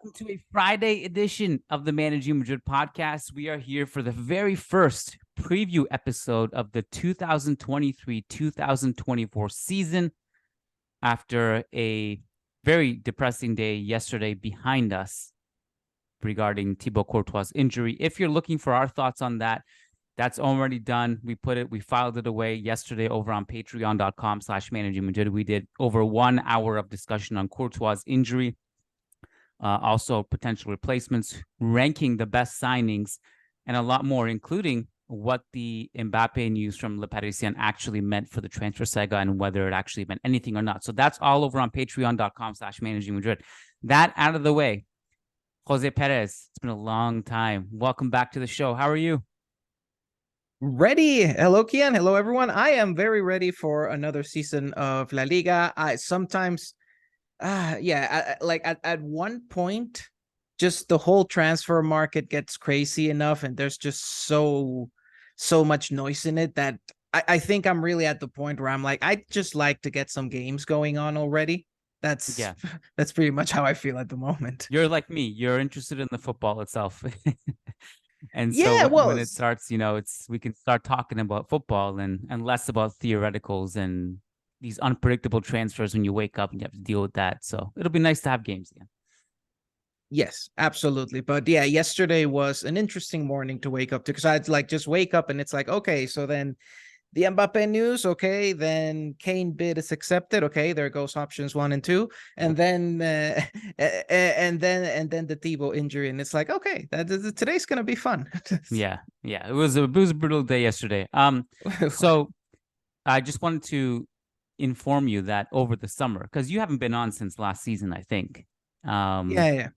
welcome to a Friday edition of the Managing Madrid Podcast. We are here for the very first preview episode of the 2023-2024 season after a very depressing day yesterday behind us regarding Thibaut Courtois' injury. If you're looking for our thoughts on that, that's already done. We filed it away yesterday over on patreon.com/Managing Madrid. We did over 1 hour of discussion on Courtois' injury. Also potential replacements, ranking the best signings, and a lot more, including what the Mbappe news from Le Parisien actually meant for the transfer saga and whether it actually meant anything or not. So that's all over on patreon.com/Managing Madrid. That out of the way, Jose Perez, it's been a long time. Welcome back to the show. How are you? Ready. Hello, Kiyan. Hello, everyone. I am very ready for another season of La Liga. At one point, just the whole transfer market gets crazy enough, and there's just so much noise in it that I think I'm really at the point where I'm like, I'd just like to get some games going on already. That's pretty much how I feel at the moment. You're like me. You're interested in the football itself. And so when it starts, we can start talking about football and less about theoreticals and these unpredictable transfers when you wake up and you have to deal with that. So it'll be nice to have games again. Yes, absolutely. But yeah, yesterday was an interesting morning to wake up to, because I'd just wake up and it's like, okay, so then the Mbappe news, okay, then Kane bid is accepted, okay, there goes options 1 and 2, and then the Thibaut injury, and it's like, okay, today's gonna be fun. yeah, it was a brutal day yesterday. So I just wanted to inform you that over the summer, because you haven't been on since last season, I think. Yeah.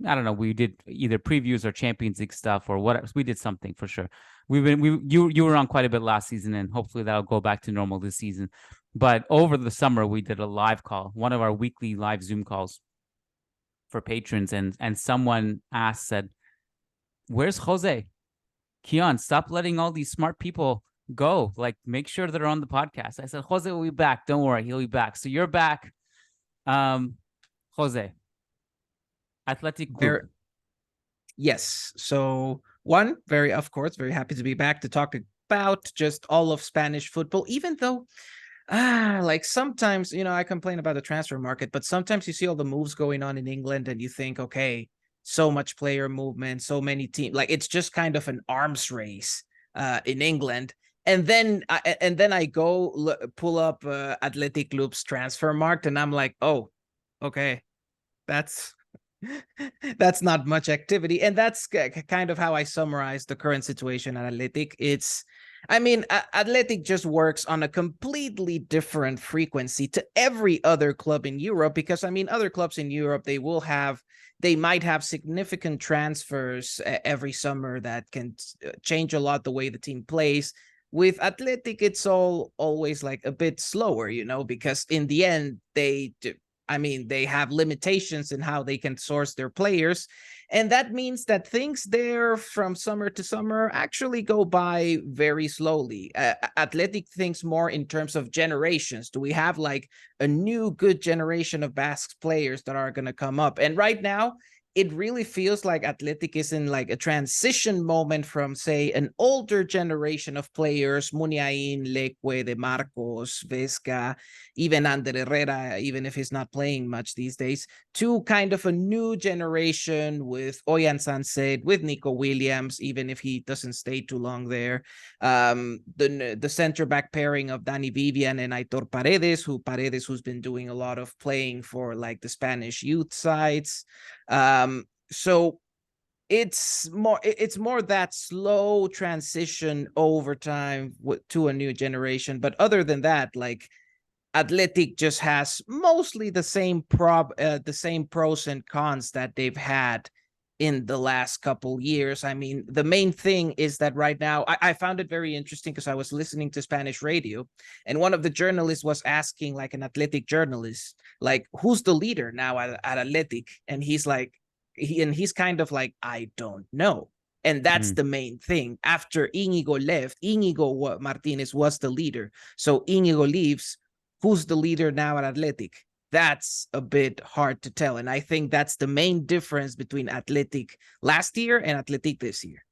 I don't know. We did either previews or Champions League stuff or whatever. We did something for sure. You were on quite a bit last season, and hopefully that'll go back to normal this season. But over the summer, we did a live call, one of our weekly live Zoom calls for patrons, and someone said, "Where's Jose? Kiyan, stop letting all these smart people go. Like, make sure they're on the podcast." I said, "Jose will be back. Don't worry, he'll be back." So you're back, Jose. Athletic Group. Yes. So one, very happy to be back to talk about just all of Spanish football, even though sometimes, I complain about the transfer market, but sometimes you see all the moves going on in England and you think, okay, so much player movement, so many teams, like it's just kind of an arms race in England. And then I go pull up Athletic Club's transfer market, and I'm like, oh, okay, that's not much activity. And that's kind of how I summarize the current situation at Athletic. Athletic just works on a completely different frequency to every other club in Europe, because other clubs in Europe, they might have significant transfers every summer that can change a lot the way the team plays. With Athletic, it's always like a bit slower, because in the end, they have limitations in how they can source their players. And that means that things there from summer to summer actually go by very slowly. Athletic thinks more in terms of generations. Do we have like a new good generation of Basque players that are going to come up? And right now, it really feels like Athletic is in like a transition moment from, say, an older generation of players, Muniain, Leque, De Marcos, Vesca, even Ander Herrera, even if he's not playing much these days, to kind of a new generation with Oyan Sanset, with Nico Williams, even if he doesn't stay too long there. The center back pairing of Dani Vivian and Aitor Paredes, who's been doing a lot of playing for like the Spanish youth sides. So it's more that slow transition over time to a new generation. But other than that, like Athletic just has mostly the same pros and cons that they've had in the last couple years. The main thing is that right now, I found it very interesting because I was listening to Spanish radio, and one of the journalists was asking, like an Athletic journalist, like, who's the leader now at Athletic? And he's like, he's kind of like, I don't know. And that's the main thing. After Íñigo left, Íñigo Martinez was the leader. So Íñigo leaves. Who's the leader now at Athletic? that's a bit hard to tell. And I think that's the main difference between Athletic last year and Athletic this year.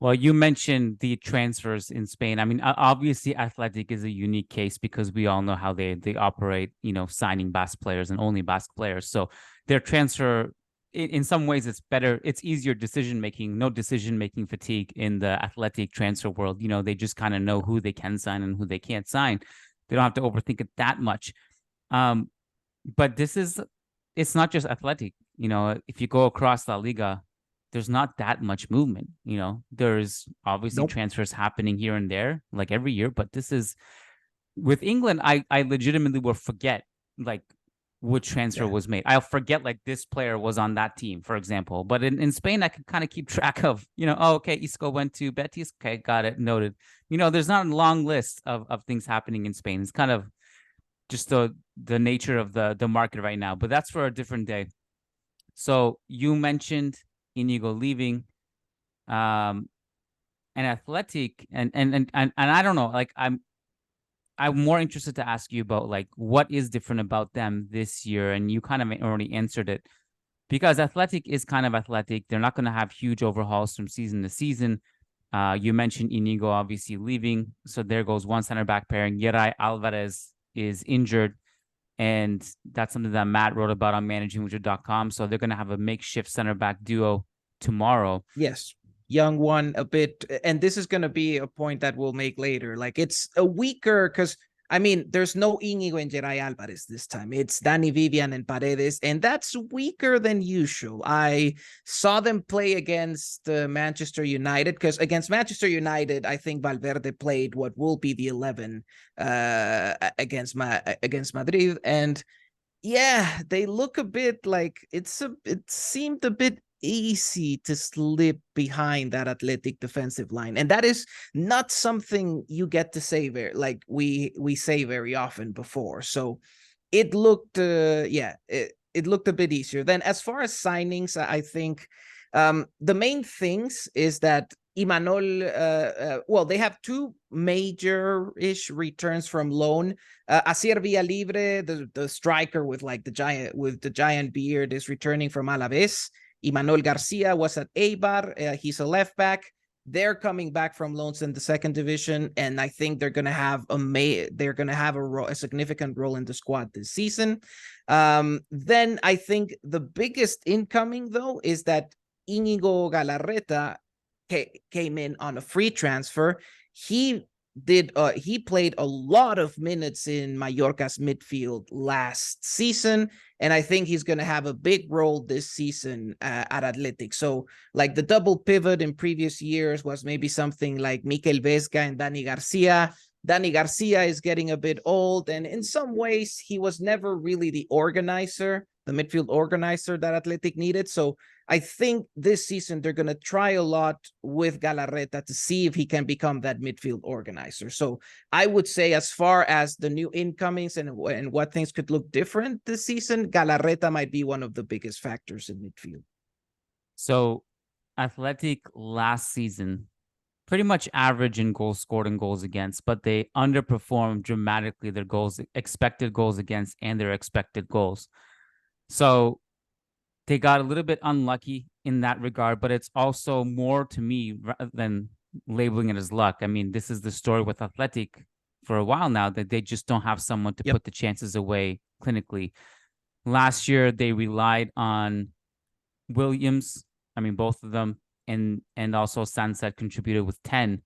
Well, you mentioned the transfers in Spain. I mean, obviously, Athletic is a unique case because we all know how they operate, signing Basque players and only Basque players. So their transfer, in some ways, it's better. It's easier decision-making, no decision-making fatigue in the Athletic transfer world. They just kind of know who they can sign and who they can't sign. They don't have to overthink it that much. But it's not just Athletic. If you go across La Liga, there's not that much movement. There's obviously transfers happening here and there, like every year. But this is with England. I legitimately will forget like which transfer was made. I'll forget like this player was on that team, for example. But in Spain, I can kind of keep track of, okay, Isco went to Betis. Okay, got it, noted. There's not a long list of things happening in Spain. It's kind of just the nature of the market right now. But that's for a different day. So you mentioned Inigo leaving, and Athletic, and I don't know, like I'm more interested to ask you about like what is different about them this year, and you kind of already answered it because Athletic is kind of Athletic. They're not going to have huge overhauls from season to season. You mentioned Inigo obviously leaving, so there goes one center back pairing. Yeray Alvarez is injured. And that's something that Matt wrote about on managingmadrid.com. So they're going to have a makeshift center back duo tomorrow. Yes. Young one a bit. And this is going to be a point that we'll make later. Like it's a weaker because, I mean, there's no Íñigo and Yeray Alvarez this time. It's Dani Vivian and Paredes, and that's weaker than usual. I saw them play against Manchester United because against Manchester United, I think Valverde played what will be the 11 against Madrid. And yeah, they look a bit like it seemed a bit easy to slip behind that Athletic defensive line, and that is not something you get to say we say very often before. So it looked it looked a bit easier. Then as far as signings, I think the main things is that Imanol, well, they have two major-ish returns from loan. Asier Villalibre, the striker with the giant beard, is returning from Alaves. Imanol Garcia was at Eibar. He's a left back. They're coming back from loans in the second division, and I think they're going to have a significant role in the squad this season. Then I think the biggest incoming though is that Íñigo Galarreta came in on a free transfer. He played a lot of minutes in Mallorca's midfield last season, and I think he's going to have a big role this season at Athletic. So like the double pivot in previous years was maybe something like Mikel Vesga and Dani Garcia. Dani Garcia is getting a bit old, and in some ways he was never really the midfield organizer that Athletic needed. So I think this season they're going to try a lot with Galarreta to see if he can become that midfield organizer. So I would say as far as the new incomings and what things could look different this season, Galarreta might be one of the biggest factors in midfield. So Athletic last season, pretty much average in goals scored and goals against, but they underperformed dramatically their expected goals against and their expected goals. So they got a little bit unlucky in that regard, but it's also more to me than labeling it as luck. I mean, this is the story with Athletic for a while now, that they just don't have someone to put the chances away clinically. Last year, they relied on Williams. I mean, both of them, and also Sunset contributed with 10.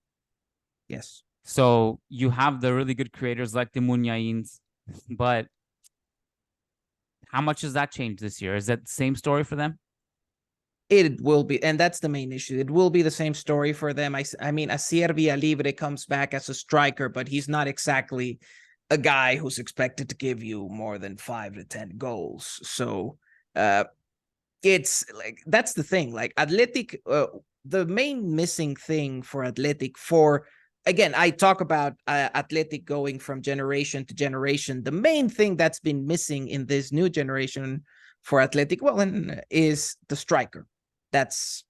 Yes. So you have the really good creators like the Munyains, but how much has that changed this year? Is that the same story for them? It will be, and that's the main issue. It will be the same story for them. I mean, Asier Villalibre comes back as a striker, but he's not exactly a guy who's expected to give you more than 5 to 10 goals. So it's like, that's the thing. Like Athletic, the main missing thing for Athletic again, I talk about Athletic going from generation to generation. The main thing that's been missing in this new generation for Athletic, is the striker. That's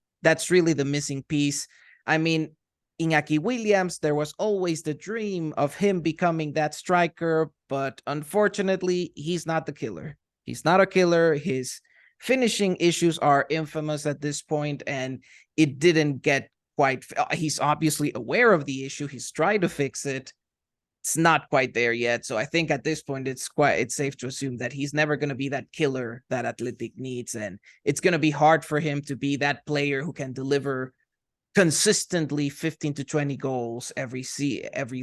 really the missing piece. I mean, Iñaki Williams, there was always the dream of him becoming that striker, but unfortunately, he's not the killer. He's not a killer. His finishing issues are infamous at this point, and it didn't get quite. He's obviously aware of the issue. He's tried to fix it. It's not quite there yet. So I think at this point, it's safe to assume that he's never going to be that killer that Athletic needs, and it's going to be hard for him to be that player who can deliver consistently 15 to 20 goals every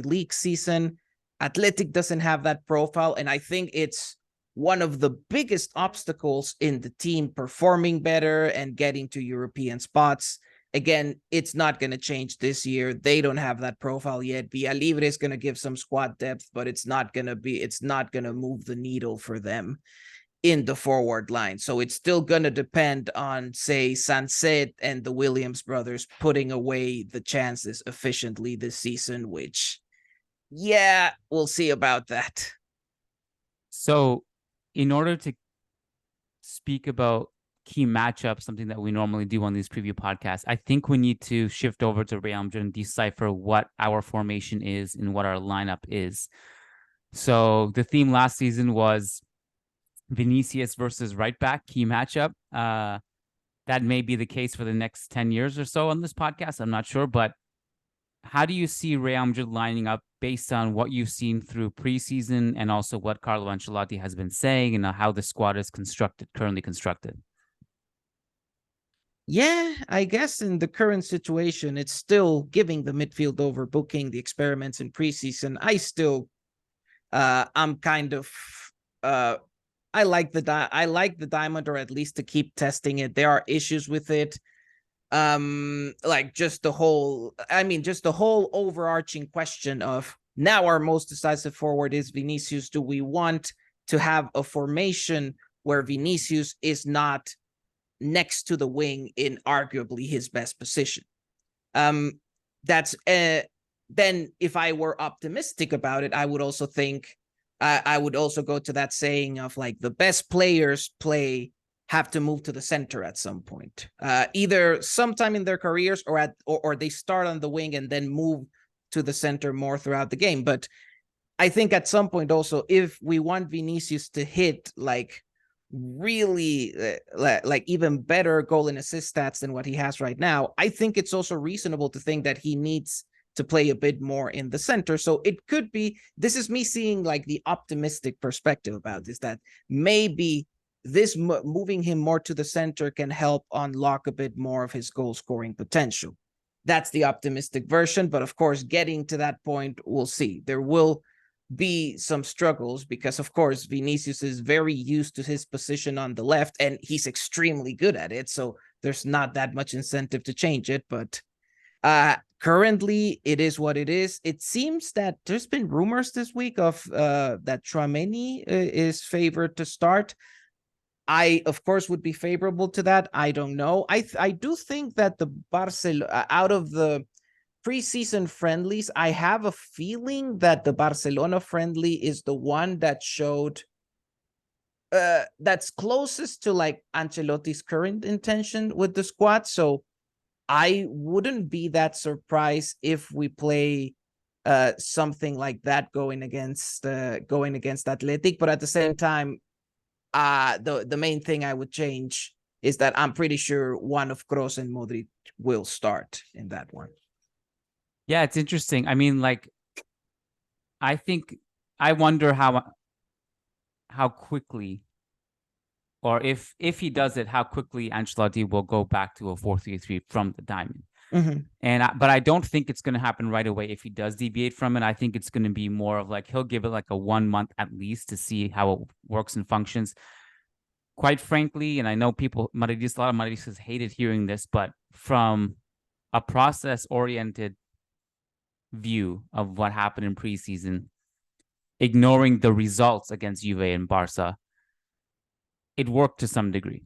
league season. Athletic doesn't have that profile, and I think it's one of the biggest obstacles in the team performing better and getting to European spots. Again, it's not going to change this year. They don't have that profile yet. Villalibre is going to give some squad depth, but it's not going to move the needle for them in the forward line. So it's still going to depend on, say, Sancet and the Williams brothers putting away the chances efficiently this season, which, yeah, we'll see about that. So in order to speak about key matchups, something that we normally do on these preview podcasts, I think we need to shift over to Real Madrid and decipher what our formation is and what our lineup is. So the theme last season was Vinicius versus right back, key matchup. That may be the case for the next 10 years or so on this podcast. I'm not sure, but how do you see Real Madrid lining up based on what you've seen through preseason and also what Carlo Ancelotti has been saying and how the squad is currently constructed? Yeah, I guess in the current situation, it's still giving the midfield overbooking, the experiments in preseason. I'm kind of, I like the diamond, or at least to keep testing it. There are issues with it. Like just the whole overarching question of now our most decisive forward is Vinicius. Do we want to have a formation where Vinicius is not next to the wing in arguably his best position? That's then if I were optimistic about it, I would also think I would also go to that saying of like the best players have to move to the center at some point, either sometime in their careers or they start on the wing and then move to the center more throughout the game. But I think at some point also, if we want Vinicius to hit like really like even better goal and assist stats than what he has right now, I think it's also reasonable to think that he needs to play a bit more in the center. So it could be, this is me seeing like the optimistic perspective about this, that maybe this moving him more to the center can help unlock a bit more of his goal scoring potential. That's the optimistic version. But of course, getting to that point, we'll see. There will be some struggles because, of course, Vinicius is very used to his position on the left and he's extremely good at it. So there's not that much incentive to change it. But currently, it is what it is. It seems that there's been rumors this week of that Tchouaméni is favored to start. I, of course, would be favorable to that. I don't know. I do think that the Barcelona, out of the preseason friendlies, I have a feeling that the Barcelona friendly is the one that showed that's closest to like Ancelotti's current intention with the squad. So I wouldn't be that surprised if we play something like that going against Athletic. But at the same time, the main thing I would change is that I'm pretty sure one of Kroos and Modric will start in that one. Yeah, it's interesting. I mean, like, I wonder how quickly, or if he does it, how quickly Ancelotti will go back to a 4-3-3 from the diamond. Mm-hmm. But I don't think it's going to happen right away if he does deviate from it. I think it's going to be more of like he'll give it like a 1 month at least to see how it works and functions. Quite frankly, and I know a lot of Madridistas hated hearing this, but from a process-oriented view of what happened in preseason, ignoring the results against Juve and Barca, it worked to some degree.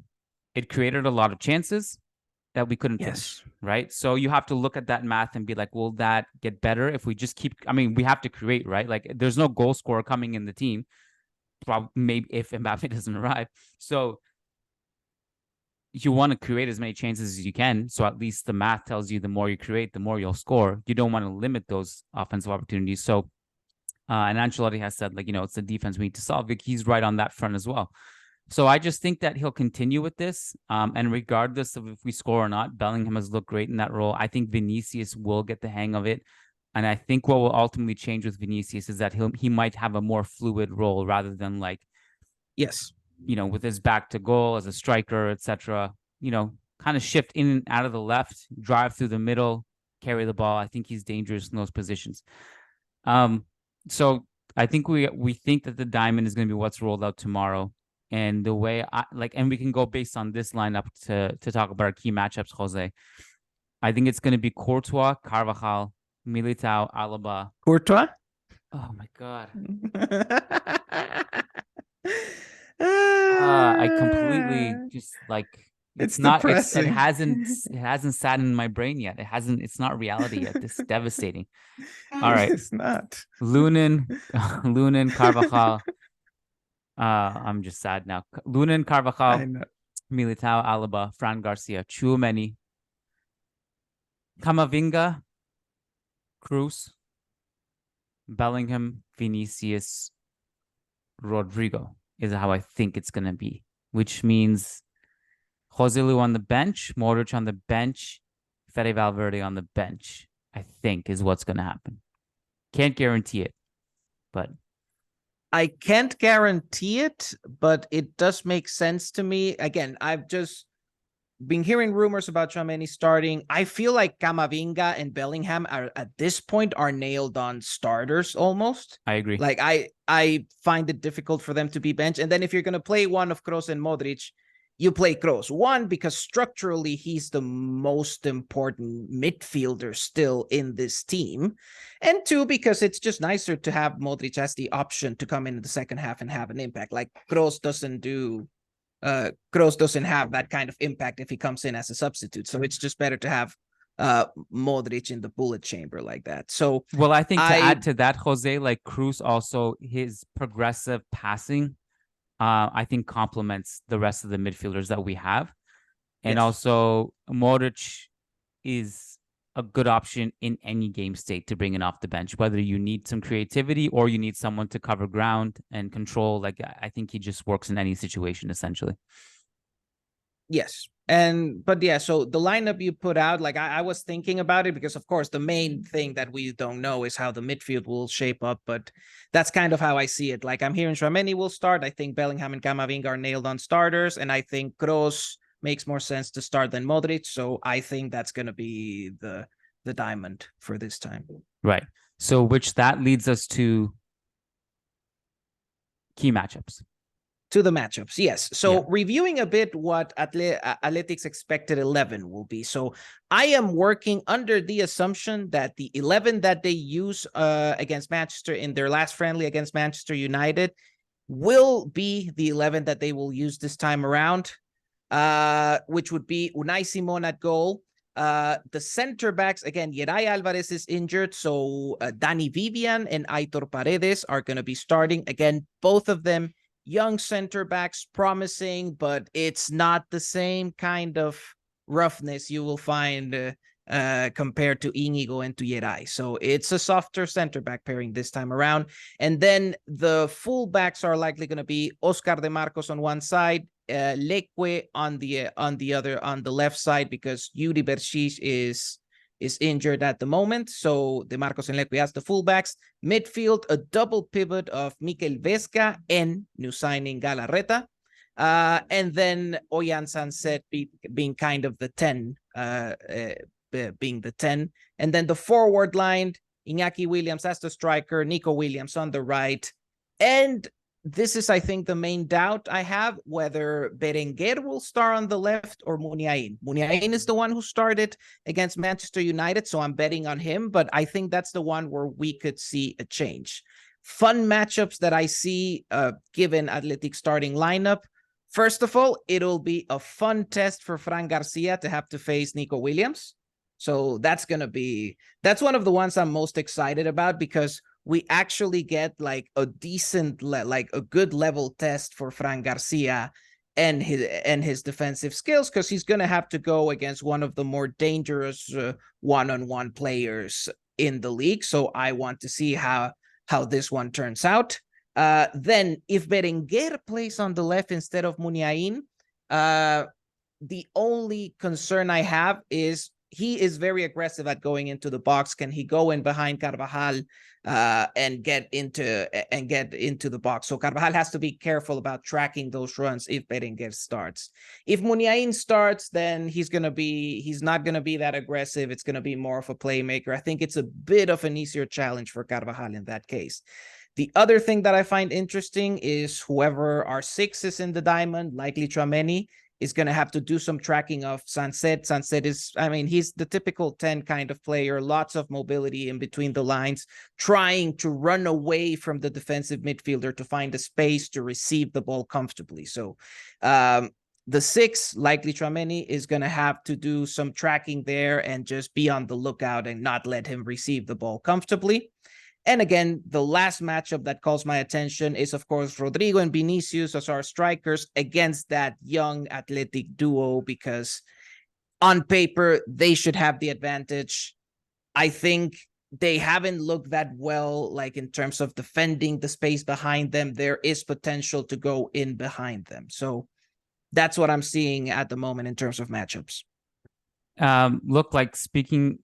It created a lot of chances that we couldn't finish, right? So you have to look at that math and be like, will that get better if we just keep, I mean, we have to create, right? Like there's no goal scorer coming in the team, maybe if Mbappe doesn't arrive. So you want to create as many chances as you can. So at least the math tells you the more you create, the more you'll score. You don't want to limit those offensive opportunities. So And Ancelotti has said, like, it's the defense we need to solve. Like, he's right on that front as well. So I just think that he'll continue with this. And regardless of if we score or not, Bellingham has looked great in that role. I think Vinicius will get the hang of it. And I think what will ultimately change with Vinicius is that he might have a more fluid role rather than like, yes, with his back to goal as a striker, etc. Kind of shift in and out of the left, drive through the middle, carry the ball. I think he's dangerous in those positions. So I think we think that the diamond is going to be what's rolled out tomorrow. And the way and we can go based on this lineup to talk about our key matchups, Jose. I think it's going to be Courtois, Carvajal, Militao, Alaba. Courtois? Oh my God. I completely just like it's not depressing. It hasn't sat in my brain yet. It's not reality yet. It's devastating. All right. It's not. Lunin, Carvajal. I'm just sad now. Lunin, Carvajal, Militao, Alaba, Fran Garcia, Tchouaméni, Camavinga, Kroos, Bellingham, Vinicius, Rodrygo is how I think it's going to be, which means Joselu on the bench, Modric on the bench, Fede Valverde on the bench, I think is what's going to happen. Can't guarantee it, but I can't guarantee it, but it does make sense to me. Again, I've just been hearing rumors about Tchouaméni starting. I feel like Camavinga and Bellingham are at this point are nailed on starters almost. I agree. Like I find it difficult for them to be benched. And then if you're going to play one of Kroos and Modric, you play Kroos. One, because structurally he's the most important midfielder still in this team. And two, because it's just nicer to have Modric as the option to come in the second half and have an impact. Like Kroos doesn't have that kind of impact if he comes in as a substitute. So it's just better to have Modric in the bullet chamber like that. So well, I think to add to that, Jose, like Kroos also, his progressive passing I think complements the rest of the midfielders that we have. And also Modric is a good option in any game state to bring in off the bench, whether you need some creativity or you need someone to cover ground and control. Like, I think he just works in any situation, essentially. Yes. But yeah, so the lineup you put out, like I was thinking about it because, of course, the main thing that we don't know is how the midfield will shape up. But that's kind of how I see it. Like, I'm hearing Tchouaméni will start. I think Bellingham and Camavinga are nailed on starters. And I think Kroos makes more sense to start than Modric. So I think that's going to be the diamond for this time. Right. So that leads us to key matchups. To the matchups, yes. So reviewing a bit what Atletic's expected 11 will be. So I am working under the assumption that the 11 that they use against Manchester in their last friendly against Manchester United will be the 11 that they will use this time around, which would be Unai Simon at goal. The center backs, again, Yeray Alvarez is injured, so Dani Vivian and Aitor Paredes are going to be starting. Again, both of them young center backs, promising, but it's not the same kind of roughness you will find compared to Inigo and to Yeray. So it's a softer center back pairing this time around. And then the full backs are likely going to be Oscar de Marcos on one side, Leque on the left side, because Yuri Berchiche is injured at the moment. So De Marcos and Leque as the fullbacks. Midfield, a double pivot of Mikel Vesga and new signing Galarreta. And then Oyan Sanset being kind of the 10, being the 10. And then the forward line, Iñaki Williams as the striker, Nico Williams on the right. And this is, I think, the main doubt I have, whether Berenguer will start on the left or Muniain. Muniain is the one who started against Manchester United, so I'm betting on him, but I think that's the one where we could see a change. Fun matchups that I see given Athletic starting lineup. First of all, it'll be a fun test for Fran Garcia to have to face Nico Williams. So that's one of the ones I'm most excited about, because we actually get like a decent, like a good level test for Fran Garcia and his defensive skills, because he's going to have to go against one of the more dangerous one-on-one players in the league. So I want to see how how this one turns out. Then if Berenguer plays on the left instead of Muniain, the only concern I have is he is very aggressive at going into the box. Can he go in behind Carvajal and get into the box? So Carvajal has to be careful about tracking those runs if Berenguer starts. If Muniain starts, then he's not gonna be that aggressive. It's gonna be more of a playmaker. I think it's a bit of an easier challenge for Carvajal in that case. The other thing that I find interesting is whoever our 6 is in the diamond, likely Tchouaméni, is going to have to do some tracking of Sancet. Sancet is, I mean, he's the typical 10 kind of player, lots of mobility in between the lines, trying to run away from the defensive midfielder to find a space to receive the ball comfortably. So the 6, likely Tchouaméni, is going to have to do some tracking there and just be on the lookout and not let him receive the ball comfortably. And again, the last matchup that calls my attention is, of course, Rodrygo and Vinicius as our strikers against that young athletic duo, because on paper, they should have the advantage. I think they haven't looked that well, like in terms of defending the space behind them. There is potential to go in behind them. So that's what I'm seeing at the moment in terms of matchups. Look, like speaking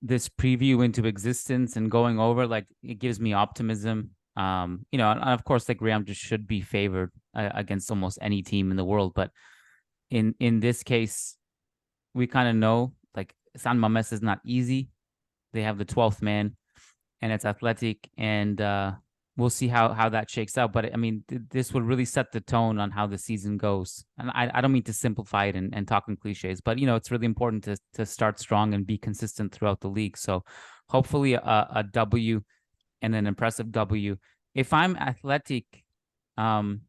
this preview into existence and going over, like it gives me optimism. And of course, like Real just should be favored against almost any team in the world. But in this case, we kind of know like San Mamés is not easy. They have the 12th man, and it's Athletic, and we'll see how that shakes out. But I mean, this would really set the tone on how the season goes. And I don't mean to simplify it and talk in cliches, but it's really important to start strong and be consistent throughout the league. So hopefully a W and an impressive W. If I'm Athletic, or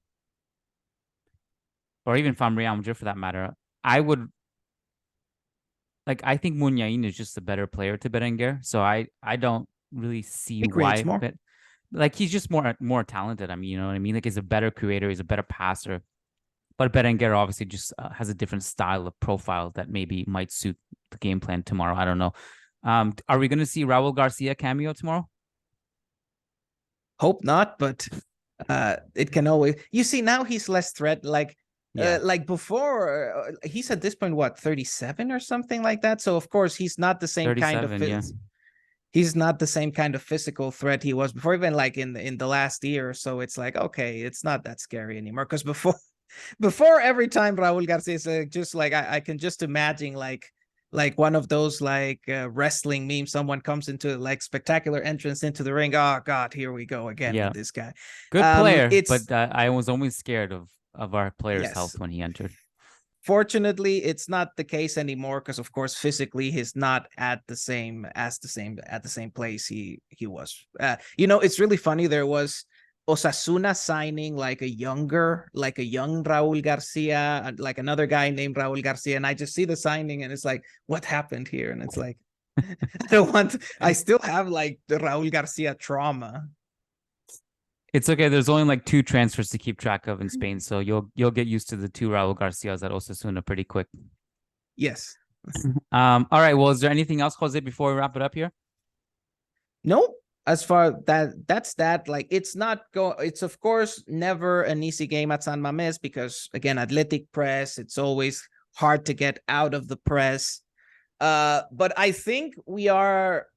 even if I'm Real Madrid for that matter, I think Muniain is just a better player to Berenguer. So I don't really see why. Like he's just more talented. I mean, you know what I mean? Like he's a better creator, he's a better passer. But Berenguer obviously just has a different style of profile that maybe might suit the game plan tomorrow. I don't know. Are we going to see Raul Garcia cameo tomorrow? Hope not, but it can always. You see, now he's less threat. Like before, he's at this point, what, 37 or something like that? So of course he's not the same kind of. Yeah. He's not the same kind of physical threat he was before, even like in the last year or so. It's like, okay, it's not that scary anymore. Because before every time Raul Garcia is just like, I can just imagine like one of those like wrestling memes. Someone comes into like spectacular entrance into the ring. Oh God, here we go again with this guy. Good player, but I was always scared of our player's health when he entered. Fortunately, it's not the case anymore because, of course, physically he's not at the same place he was. It's really funny. There was Osasuna signing like a young Raul Garcia, like another guy named Raul Garcia, and I just see the signing and it's like, what happened here? And it's like, I still have like the Raul Garcia trauma. It's okay. There's only like 2 transfers to keep track of in Spain, so you'll get used to the 2 Raul Garcias at Osasuna pretty quick. Yes. All right. Well, is there anything else, Jose, before we wrap it up here? No. As far that's that. Like it's of course never an easy game at San Mamés because again, athletic press. It's always hard to get out of the press. But I think we are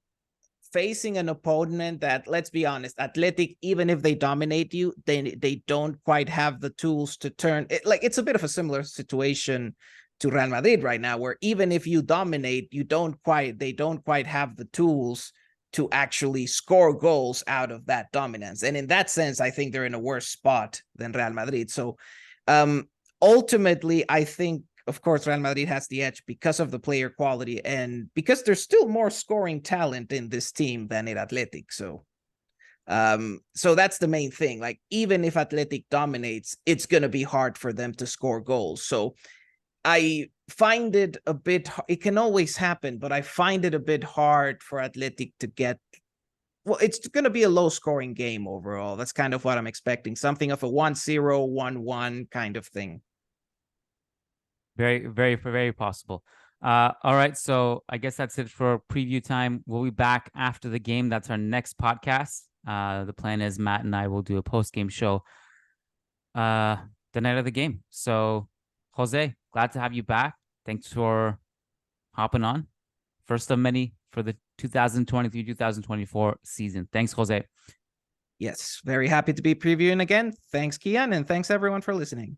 facing an opponent that, let's be honest, Athletic, even if they dominate you, they don't quite have the tools to turn it. Like it's a bit of a similar situation to Real Madrid right now, where even if you dominate, they don't quite have the tools to actually score goals out of that dominance. And in that sense, I think they're in a worse spot than Real Madrid. So ultimately, I think, of course, Real Madrid has the edge because of the player quality and because there's still more scoring talent in this team than in Athletic. So that's the main thing. Like, even if Athletic dominates, it's going to be hard for them to score goals. So I find it a bit, it can always happen, but I find it a bit hard for Athletic to get, well, it's going to be a low scoring game overall. That's kind of what I'm expecting. Something of a 1-0, 1-1 kind of thing. Very, very, very possible. All right. So I guess that's it for preview time. We'll be back after the game. That's our next podcast. The plan is Matt and I will do a post-game show the night of the game. So, Jose, glad to have you back. Thanks for hopping on. First of many for the 2023-2024 season. Thanks, Jose. Yes, very happy to be previewing again. Thanks, Kiyan, and thanks everyone for listening.